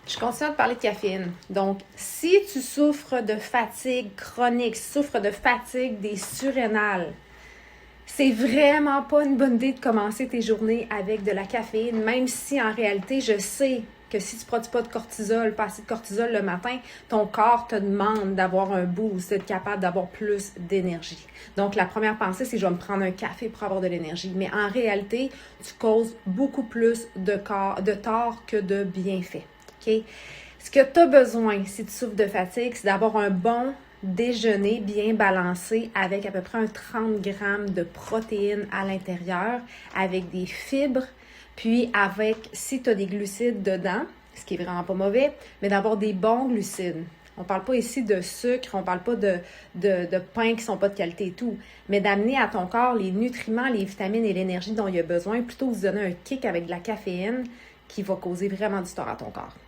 Je continue de parler de caféine. Donc, si tu souffres de fatigue chronique, souffres de fatigue des surrénales, c'est vraiment pas une bonne idée de commencer tes journées avec de la caféine, même si en réalité, je sais que si tu ne produis pas de cortisol, pas assez de cortisol le matin, ton corps te demande d'avoir un boost, d'être capable d'avoir plus d'énergie. Donc, la première pensée, c'est je vais me prendre un café pour avoir de l'énergie. Mais en réalité, tu causes beaucoup plus de tort que de bienfaits. Okay? Ce que tu as besoin, si tu souffres de fatigue, c'est d'avoir un bon déjeuner bien balancé avec à peu près un 30 grammes de protéines à l'intérieur, avec des fibres, puis avec, si tu as des glucides dedans, ce qui est vraiment pas mauvais, mais d'avoir des bons glucides. On parle pas ici de sucre, on parle pas de pain qui sont pas de qualité et tout, mais d'amener à ton corps les nutriments, les vitamines et l'énergie dont il a besoin, plutôt que de donner un kick avec de la caféine qui va causer vraiment du tort à ton corps.